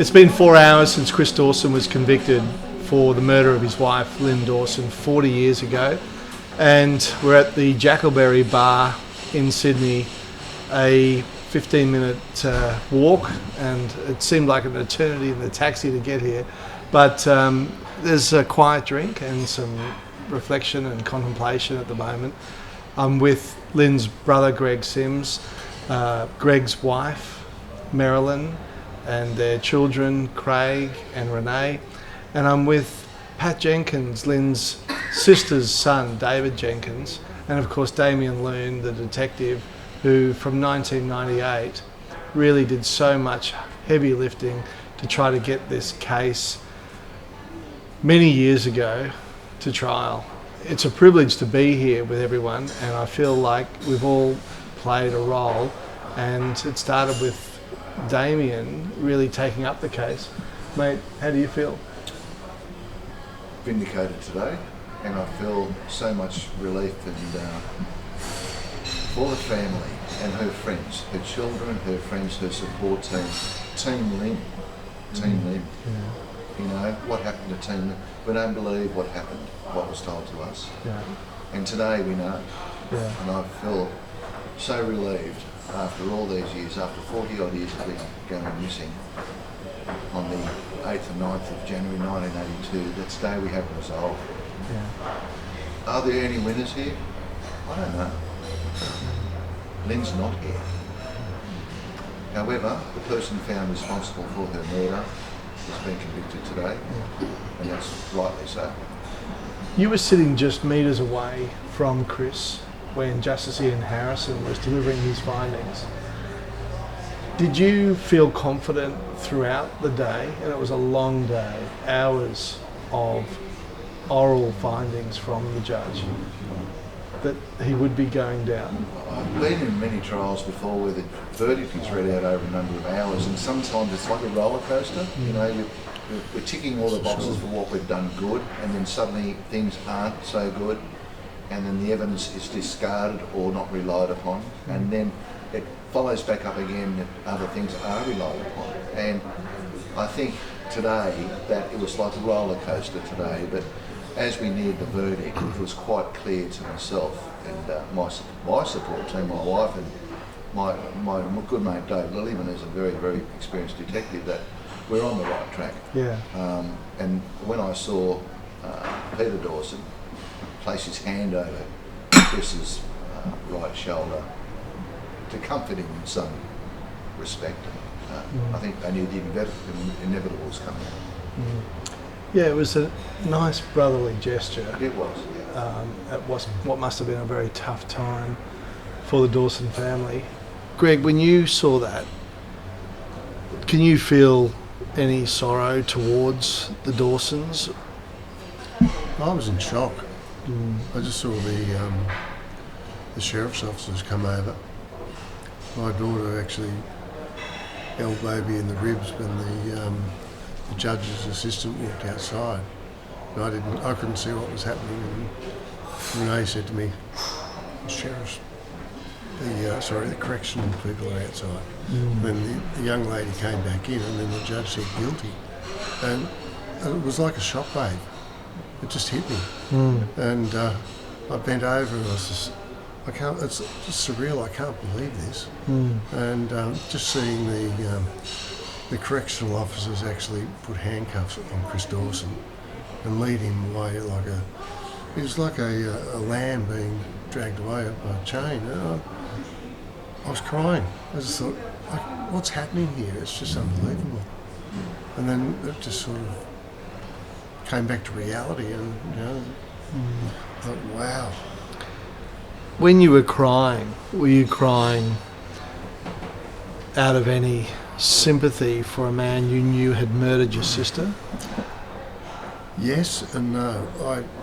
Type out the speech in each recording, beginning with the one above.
It's been 4 hours since Chris Dawson was convicted for the murder of his wife, Lyn Dawson, 40 years ago. And we're at the Jackalberry Bar in Sydney, a 15-minute walk, and it seemed like an eternity in the taxi to get here. But there's a quiet drink and some reflection and contemplation at the moment. I'm with Lyn's brother, Greg Sims, Greg's wife, Marilyn, and their children, Craig and RENEE. And I'm with Pat Jenkins, Lyn's sister's son, David Jenkins, and of course Damien Lyn, the detective, who from 1998 really did so much heavy lifting to try to get this case many years ago to trial. It's a privilege to be here with everyone, and I feel like we've all played a role, and it started with Damien really taking up the case. Mate, how do you feel? Vindicated today, and I feel so much relief and for the family and her friends, her children, her friends, her support team, Team Lyn. Yeah. You know, what happened to Team Lyn? We don't believe what happened, what was told to us. Yeah. And today we know. Yeah. And I feel so relieved after all these years, after 40 odd years of being going missing, on the 8th and 9th of January 1982, that today we have resolved. Yeah. Are there any winners here? I don't know. Lyn's not here. However, the person found responsible for her murder has been convicted today, and that's rightly so. You were sitting just metres away from Chris when Justice Ian Harrison was delivering his findings. Did you feel confident throughout the day, and it was a long day, hours of oral findings from the judge, that he would be going down? I've been in many trials before where the verdict is read out over a number of hours, and sometimes it's like a roller coaster. You know, we're ticking all the boxes for what we've done good, and then suddenly things aren't so good, and then the evidence is discarded or not relied upon, and then it follows back up again that other things are relied upon. And I think today that it was like a roller coaster today, but as we neared the verdict, it was quite clear to myself and my support team, my wife and my good mate Dave Lillyman, who's a very, very experienced detective, that we're on the right track. Yeah. And when I saw Peter Dawson place his hand over Chris's right shoulder to comfort him in some respect, I think I knew the inevitable was coming. Yeah, it was a nice brotherly gesture. It was. It was what must have been a very tough time for the Dawson family. Greg, when you saw that, can you feel any sorrow towards the Dawsons? I was in shock. I just saw the sheriff's officers come over. My daughter actually held baby in the ribs when the judge's assistant walked outside. And I couldn't see what was happening, and RENEE said to me, the correctional people are outside. Then the young lady came back in, and then the judge said guilty. And it was like a shockwave. It just hit me. And I bent over and I was just, it's just surreal, I can't believe this. And just seeing the correctional officers actually put handcuffs on Chris Dawson and lead him away he was like a lamb being dragged away by a chain. And I was crying. I just thought, what's happening here? It's just unbelievable. And then it just sort of came back to reality, and I thought, wow. When you were crying, were you crying out of any sympathy for a man you knew had murdered your sister? Yes and no.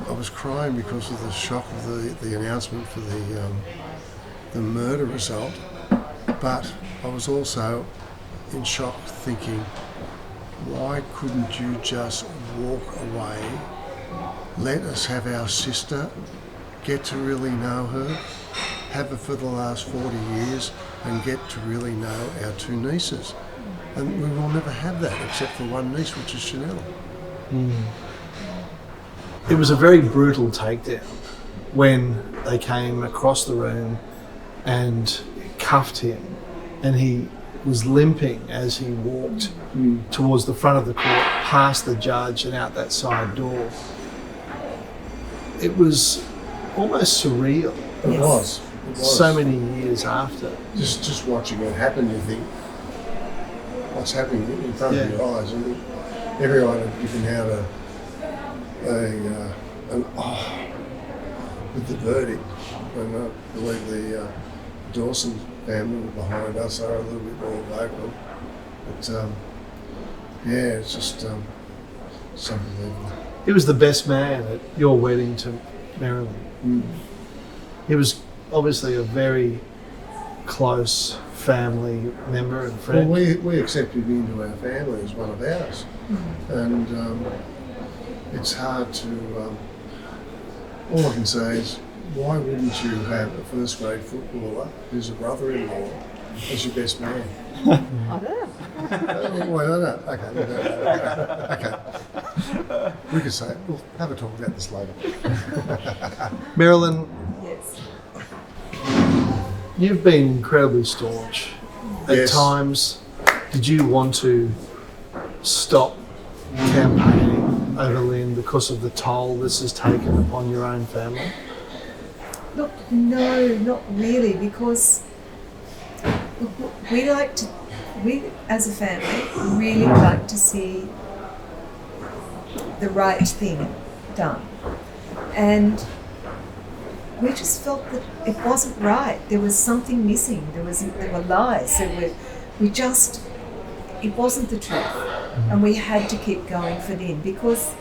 I was crying because of the shock of the announcement for the murder result, but I was also in shock thinking, why couldn't you just walk away, let us have our sister, get to really know her, have her for the last 40 years, and get to really know our two nieces? And we will never have that except for one niece, which is Chanel. It was a very brutal takedown when they came across the room and cuffed him, and he was limping as he walked towards the front of the court, past the judge and out that side door. It was almost surreal. It was. So many years after. Just watching it happen, you think, what's happening in front of your eyes? And everyone had given out an with the verdict, and I believe the Dawson family were behind us. They were a little bit more vocal, but it's just it's unbelievable. He was the best man at your wedding to Marilyn. He was obviously a very close family member and friend. Well, we accepted him into our family as one of ours, and it's hard to. All I can say is, why wouldn't you have a first grade footballer who's a brother-in-law as your best man? I don't know. Well, no. Okay. We could say, we'll have a talk about this later. Marilyn, Yes. you've been incredibly staunch. At Yes. times, did you want to stop campaigning over Lyn because of the toll this has taken upon your own family? Look, no, not really, because we as a family really like to see the right thing done, and we just felt that it wasn't right. There was something missing. There were lies. It wasn't the truth, and we had to keep going for Lyn because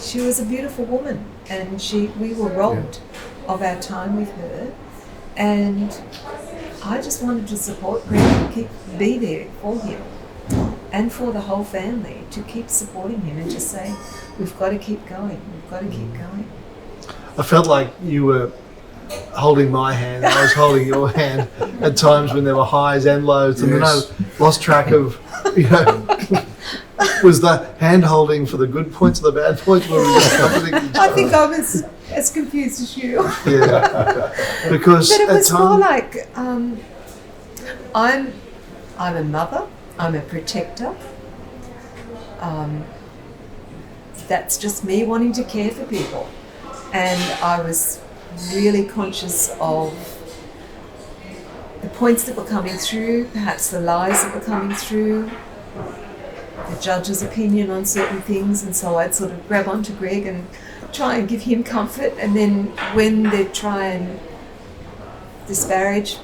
she was a beautiful woman, and we were robbed of our time with her, and I just wanted to support Greg and be there for him and for the whole family, to keep supporting him and just say, we've got to keep going, we've got to keep going. I felt like you were holding my hand, I was holding your hand at times when there were highs and lows, and then I lost track of, was the hand holding for the good points or the bad points? Where we were just comforting each I other? think I was as confused as you. Yeah, because But it at was more times, like, I'm a mother, I'm a protector. That's just me wanting to care for people. And I was really conscious of the points that were coming through, perhaps the lies that were coming through, the judge's opinion on certain things, and so I'd sort of grab onto Greg and try and give him comfort, and then when they'd try and disparage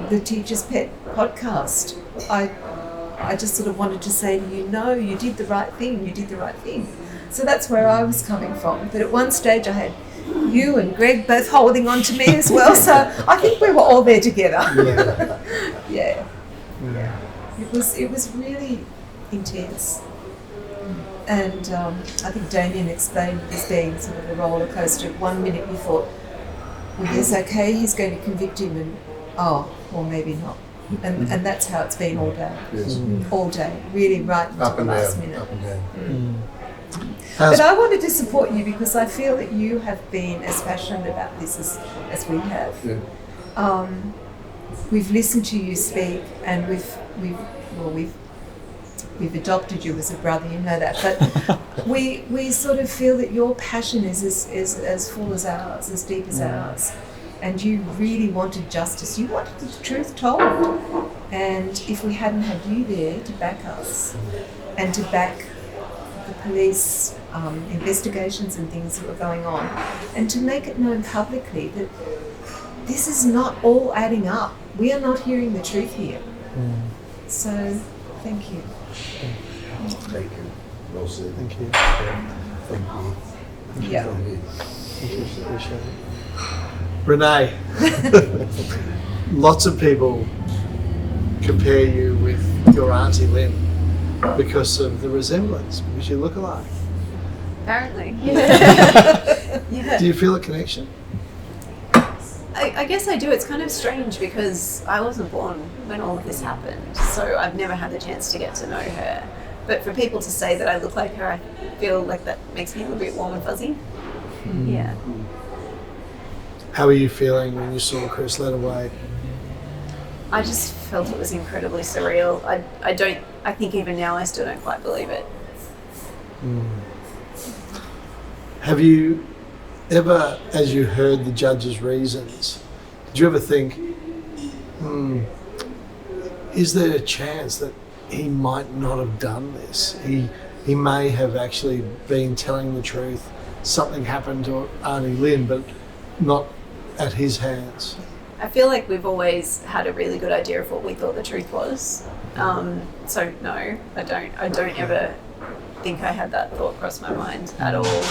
the Teacher's Pet podcast, I just sort of wanted to say to you, no, you did the right thing, you did the right thing. So that's where I was coming from. But at one stage I had you and Greg both holding on to me as well, so I think we were all there together. Yeah. It was really intense. And I think Damien explained it as being sort of a roller coaster. 1 minute you thought, well, yes, okay, he's going to convict him, and or maybe not. And that's how it's been all day. Yes. All day, really right until the last minute. Up and down. But I wanted to support you because I feel that you have been as passionate about this as we have. Yeah. We've listened to you speak, and we've adopted you as a brother, you know that. But we sort of feel that your passion is as full as ours, as deep as ours. And you really wanted justice. You wanted the truth told. And if we hadn't had you there to back us and to back the police investigations and things that were going on, and to make it known publicly that this is not all adding up. We are not hearing the truth here. So, thank you. Thank you. Well said. thank you. Thank you. Yeah. Appreciate it. RENEE, lots of people compare you with your auntie Lyn because of the resemblance, because you look alike. Apparently. Yeah. Do you feel a connection? I guess I do. It's kind of strange because I wasn't born when all of this happened, so I've never had the chance to get to know her. But for people to say that I look like her, I feel like that makes me a little bit warm and fuzzy. Yeah. How were you feeling when you saw Chris led away? I just felt it was incredibly surreal. I think even now I still don't quite believe it. Have you ever, as you heard the judge's reasons, did you ever think, is there a chance that he might not have done this? He may have actually been telling the truth. Something happened to Auntie Lyn, but not at his hands. I feel like we've always had a really good idea of what we thought the truth was. So no, I don't ever think I had that thought cross my mind at all.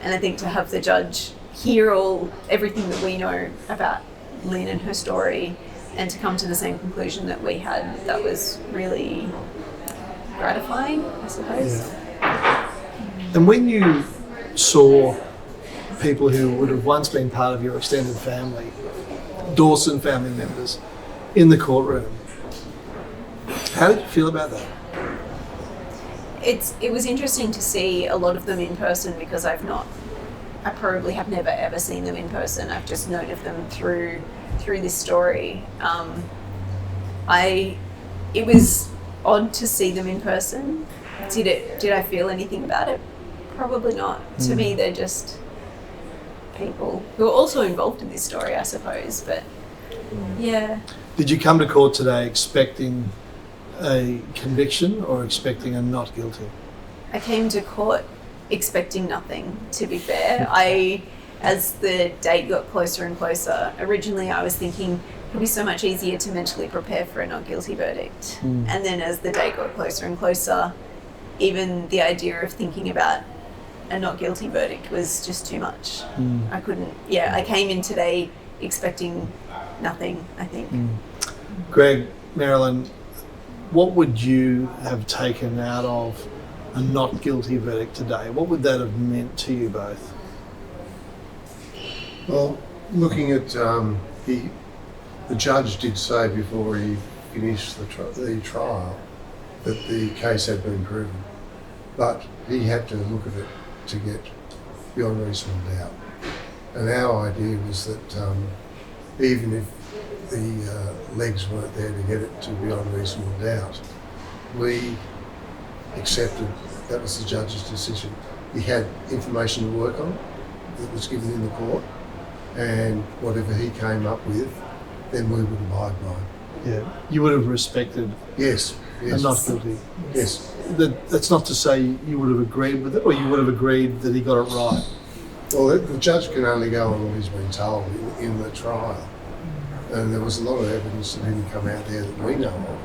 And I think to have the judge hear everything that we know about Lyn and her story, and to come to the same conclusion that we had, that was really gratifying, I suppose. Yeah. And when you saw people who would have once been part of your extended family, Dawson family members, in the courtroom, how did you feel about that? It was interesting to see a lot of them in person because I probably have never ever seen them in person. I've just known of them through this story. It was odd to see them in person. Did I feel anything about it? Probably not. To me, they're just people who are also involved in this story, I suppose. But yeah. Did you come to court today expecting a conviction or expecting a not guilty? I came to court expecting nothing, to be fair. As the date got closer and closer, originally I was thinking it'd be so much easier to mentally prepare for a not guilty verdict. And then as the date got closer and closer, even the idea of thinking about a not guilty verdict was just too much. I couldn't, I came in today expecting nothing, I think. Greg, Marilyn, what would you have taken out of a not guilty verdict today? What would that have meant to you both? Well, looking at the judge did say before he finished the trial that the case had been proven, but he had to look at it to get beyond reasonable doubt. And our idea was that even if the legs weren't there to get it to beyond reasonable doubt, we accepted that was the judge's decision. He had information to work on that was given in the court, and whatever he came up with, then we would abide by. Yeah, you would have respected Yes. a not guilty. Yes. That's not to say you would have agreed with it, or you would have agreed that he got it right. Well, the judge can only go on what he's been told in the trial. And there was a lot of evidence that didn't come out there that we know of.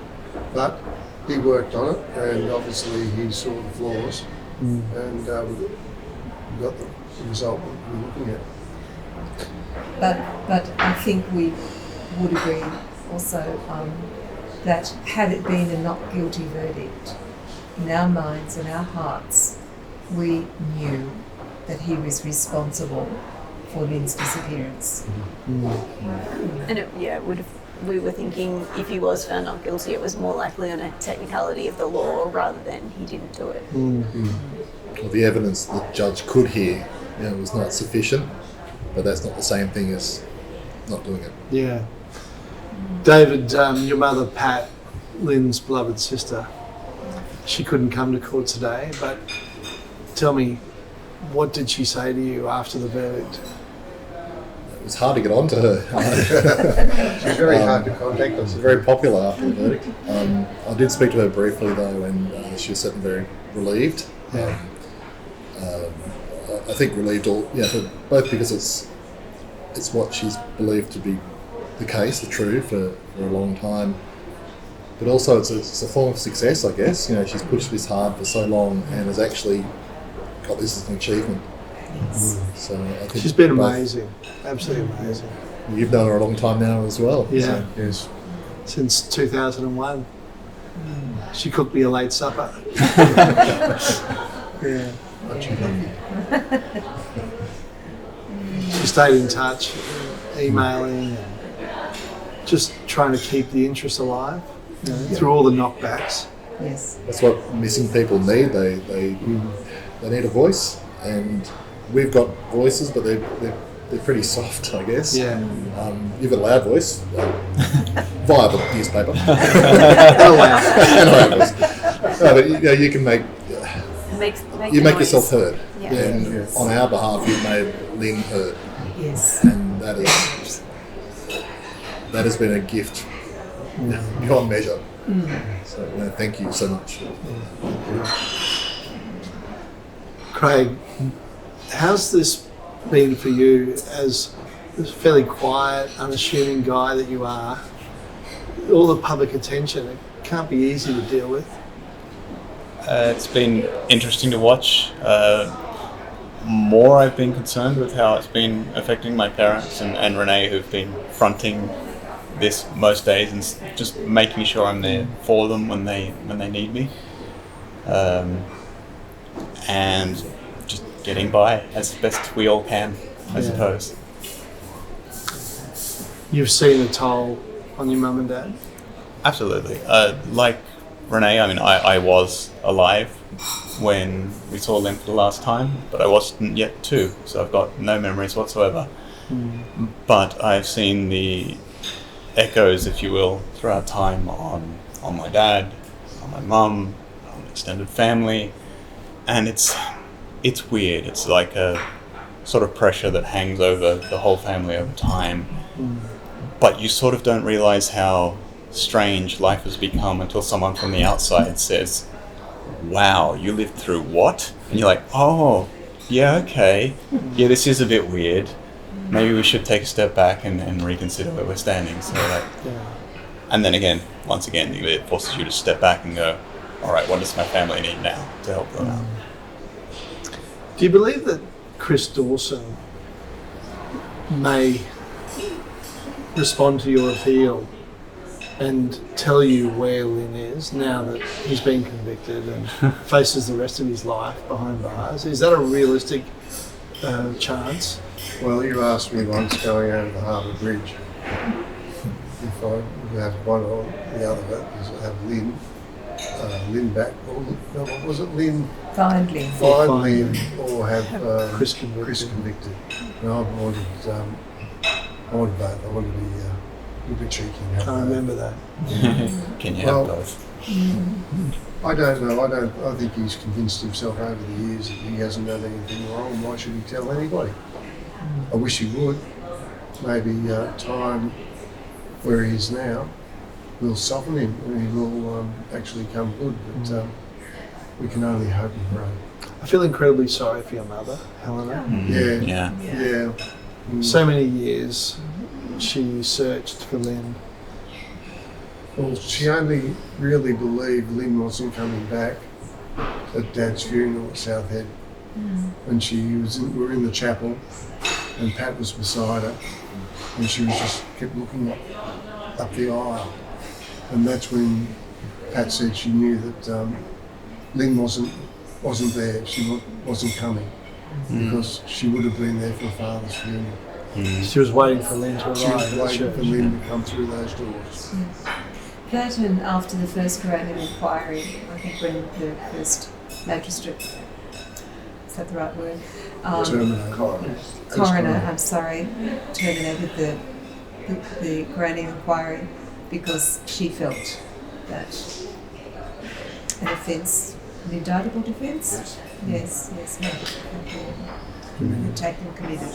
But he worked on it, and obviously he saw the flaws, and we got the result we're looking at. But I think we would agree also that had it been a not guilty verdict, in our minds and our hearts, we knew that he was responsible for Lyn's disappearance. And we were thinking if he was found not guilty, it was more likely on a technicality of the law rather than he didn't do it. Well, the evidence the judge could hear, was not sufficient, but that's not the same thing as not doing it. Yeah. David, your mother, Pat, Lyn's beloved sister, she couldn't come to court today, but tell me, what did she say to you after the verdict? It was hard to get on to her. She's very hard to contact. She's very popular after the verdict. I did speak to her briefly though, and she was certainly very relieved. Yeah. I think relieved both because it's what she's believed to be the case, the truth, for a long time. But also it's a form of success, I guess. She's pushed this hard for so long and has actually got this as an achievement. So I think She's been amazing, absolutely amazing. You've known her a long time now as well. Yeah. So. Yes. Since 2001. She cooked me a late supper. Yeah. Aren't you lucky? She stayed in touch. emailing, and just trying to keep the interest alive, through all the knockbacks. Yes. That's what missing people need. They need a voice, and we've got voices, but they're pretty soft, I guess. Yeah. You've got a loud voice via the newspaper. And loud. And a loud voice. No, but you can make Make yourself heard, Yeah. and on our behalf, you've made Lyn heard, Yes. and that has been a gift beyond measure. So thank you so much. Craig, how's this been for you as this fairly quiet, unassuming guy that you are? All the public attention, it can't be easy to deal with. It's been interesting to watch. More I've been concerned with how it's been affecting my parents and RENEE, who've been fronting this most days and just making sure I'm there for them when they need me, and just getting by as best we all can, I suppose. You've seen the toll on your mum and dad? Absolutely. Like RENEE, I mean, I was alive when we saw Lyn for the last time, but I wasn't yet 2, so I've got no memories whatsoever. But I've seen the echoes, if you will, throughout time on my dad, on my mum, on extended family, and it's weird. It's like a sort of pressure that hangs over the whole family over time. But you sort of don't realize how strange life has become until someone from the outside says, "Wow, you lived through what?" And you're like, "Oh, yeah, okay. Yeah, this is a bit weird. Maybe we should take a step back and reconsider where we're standing." So and then again, once again, it forces you to step back and go, "All right, what does my family need now to help them out?" Do you believe that Chris Dawson may respond to your appeal and tell you where Lyn is now that he's been convicted and faces the rest of his life behind bars? Is that a realistic chance? Well, you asked me once going over the Harbour Bridge if I would have one or the other of it, is have Lyn back, or what was it, Lyn? Find Lyn. Find Lyn, or have Chris convicted. And I wanted both. I wanted to be a little bit cheeky and have I both. remember that. Can you Well, have both? I don't know. I think he's convinced himself over the years that he hasn't done anything wrong. Why should he tell anybody? I wish he would. Maybe time where he is now will soften him and he will actually come good. But we can only hope and pray. I feel incredibly sorry for your mother, Helena. Yeah. So many years she searched for Lyn. Well, she only really believed Lyn wasn't coming back at Dad's funeral at South Head. And we were in the chapel and Pat was beside her and she just kept looking up the aisle. And that's when Pat said she knew that Lyn wasn't there, she wasn't coming, because she would have been there for Father's funeral. She was waiting for Lyn to arrive. She was at the waiting for church. Lyn to come through those doors. That, and after the first coronial inquiry, I think when the first magistrate, is that the right word? Coroner, I'm sorry, terminated the coronial inquiry because she felt that an offence, an indictable offence, yes, taken, committed.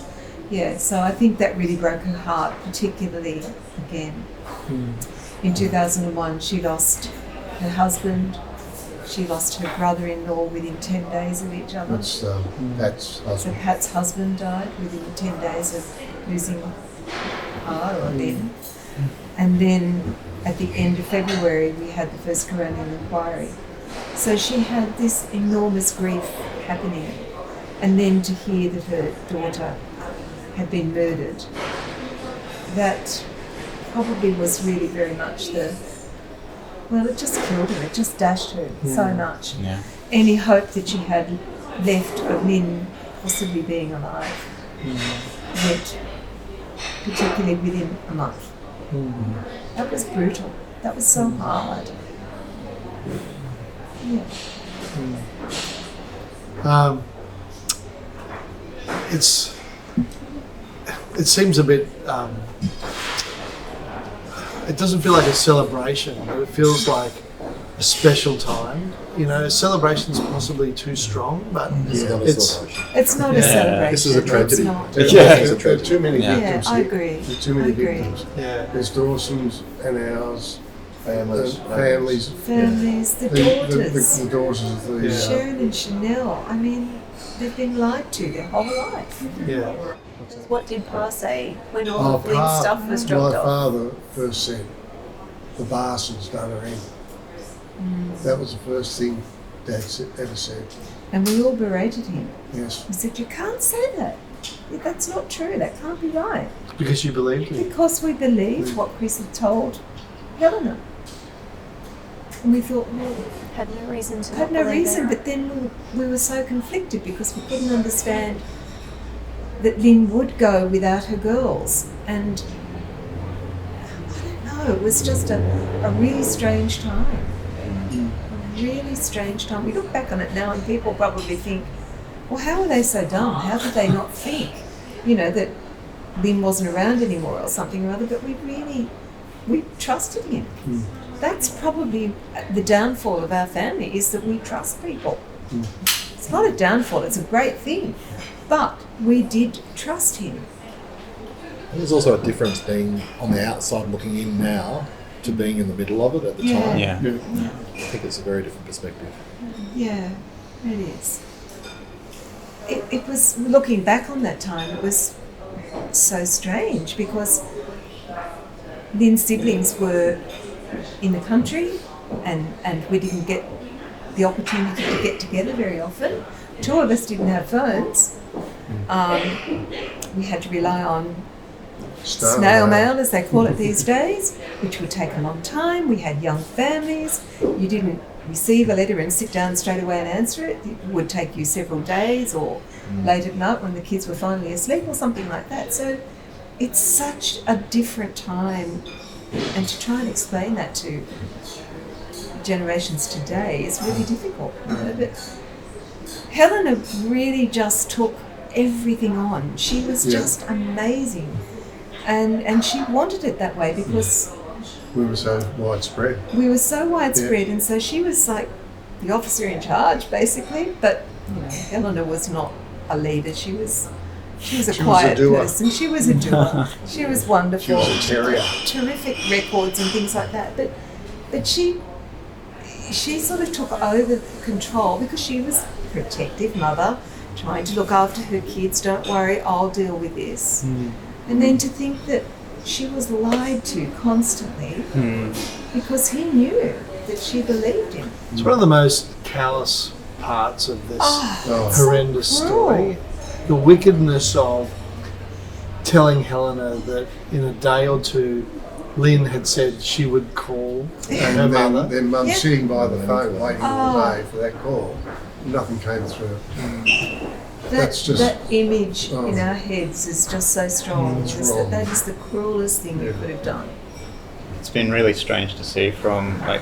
Yeah, so I think that really broke her heart, particularly again. In 2001, she lost her husband, she lost her brother-in-law within 10 days of each other. That's Pat's So husband. Pat's husband died within 10 days of losing her or Lyn. And then at the end of February, we had the first coronial inquiry. So she had this enormous grief happening. And then to hear that her daughter had been murdered, that probably was really very much it just killed her, it just dashed her so much. Yeah. Any hope that she had left of Lyn possibly being alive went particularly within a month. That was brutal. That was so hard. Yeah. It seems a bit. It doesn't feel like a celebration, but it feels like a special time. You know, celebration's possibly too strong, but It's not a it's celebration. It's not a Yeah. celebration. This is a tragedy. It's not. There are too many Yeah. victims Yeah, I here. agree. There are too many I agree. victims. yeah. There's Dawson's and ours, Families. families, Families, the daughters, the daughters of the. Yeah. Sharon and Chanel. I mean, they've been lied to their whole life. Yeah. What did Pa say when all of Lyn's Pa- stuff was My dropped off? father first said, "The bastards done her in." That was the first thing Dad ever said. And we all berated him. Yes. We said, "You can't say that. That's not true. That can't be right." Because you believed me. Because we believed what Chris had told Helena. And we thought, well, Had no reason to. had not no believe reason, it. but then we were so conflicted because we couldn't understand that Lyn would go without her girls. And I don't know, it was just a really strange time. A really strange time. We look back on it now and people probably think, well, how were they so dumb? How did they not think, you know, that Lyn wasn't around anymore or something or other? But we trusted him. That's probably the downfall of our family, is that we trust people. It's not a downfall, it's a great thing. But we did trust him. And there's also a difference being on the outside looking in now to being in the middle of it at the Yeah. time. Yeah. I think it's a very different perspective. Yeah, it is. It was, looking back on that time, it was so strange because Lyn's siblings were in the country and we didn't get the opportunity to get together very often. Two of us didn't have phones. We had to rely on snail mail, as they call it these days, which would take a long time. We had young families. You didn't receive a letter and sit down straight away and answer it. It would take you several days or late at night when the kids were finally asleep or something like that. So it's such a different time, and to try and explain that to generations today is really difficult. You know? But Helena really just took everything on. She was just amazing. And she wanted it that way because We were so widespread. we were so widespread, and so she was like the officer in charge, basically. But you know, Helena was not a leader. She was a quiet doer. person. She was a doer. She was wonderful. She was a terrier. Terrific records and things like that. But she sort of took over control because she was a protective mother, trying to look after her kids. Don't worry, I'll deal with this. And then to think that she was lied to constantly because he knew that she believed him. It's one of the most callous parts of this Oh. horrendous story. The wickedness of telling Helena that in a day or two, Lyn had said she would call her And mother. then Mum Yeah. sitting by the phone waiting all Oh. day for that call. Nothing came through. That's just- that image Oh. in our heads is just so strong. It's Is wrong. that is the cruelest thing you could have done. It's been really strange to see from like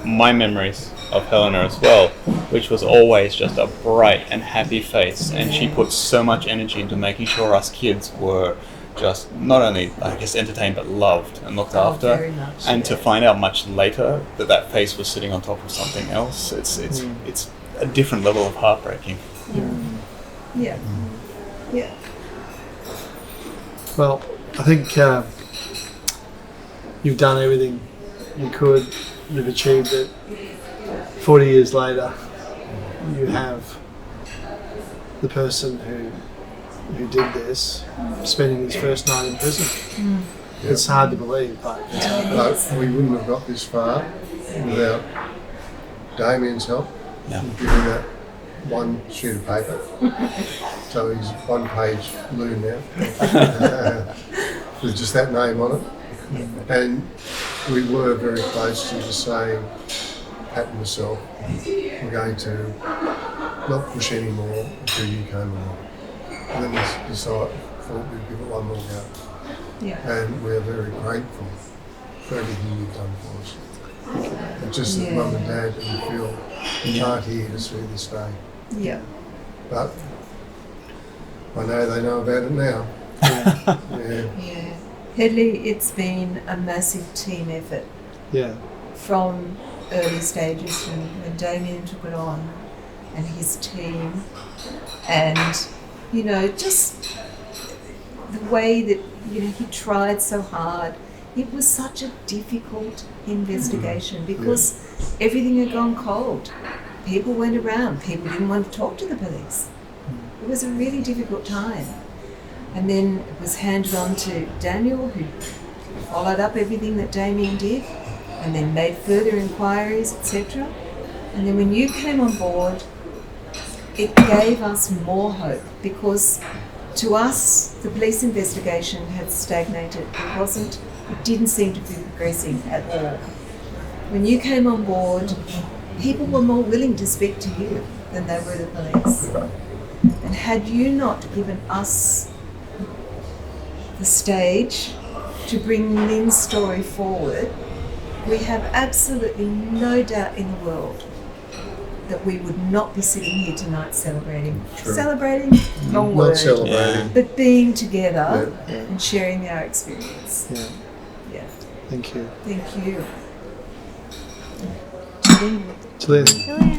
my memories of Helena as well, which was always just a bright and happy face, and she put so much energy into making sure us kids were just not only, I guess, entertained but loved and looked after. Very much. And to find out much later that that face was sitting on top of something else, it's a different level of heartbreaking. Yeah. Yeah. Well, I think you've done everything you could. You've achieved it. 40 years later, you have the person who did this spending his first night in prison. It's hard to believe, but But we wouldn't have got this far without Damien's help. Yeah. Giving that one sheet of paper. So he's one-page loon now. With just that name on it. And we were very close to just saying, Pat and myself, we're going to not push any more until you came along. And then we decided, thought we'd give it one more go. Yeah. And we're very grateful for everything you've done for us. It's just that Yeah. Mum and Dad and Phil can't hear us through this day. Yeah. But I know they know about it now. Yeah. Yeah. Hedley, it's been a massive team effort Yeah. from early stages, from when Damien took it on and his team, and just the way that he tried so hard. It was such a difficult investigation because everything had gone cold. People went around. People didn't want to talk to the police. It was a really difficult time. And then it was handed on to Daniel, who followed up everything that Damien did and then made further inquiries, etc. And then when you came on board, it gave us more hope because to us, the police investigation had stagnated. It didn't seem to be progressing at all. When you came on board, people were more willing to speak to you than they were the police. And had you not given us the stage to bring Lyn's story forward, we have absolutely no doubt in the world that we would not be sitting here tonight celebrating. True. Celebrating, wrong Not word. celebrating. But being together Yeah. and sharing our experience. Yeah. Yeah. Thank you. Thank you. Lyn. Brilliant.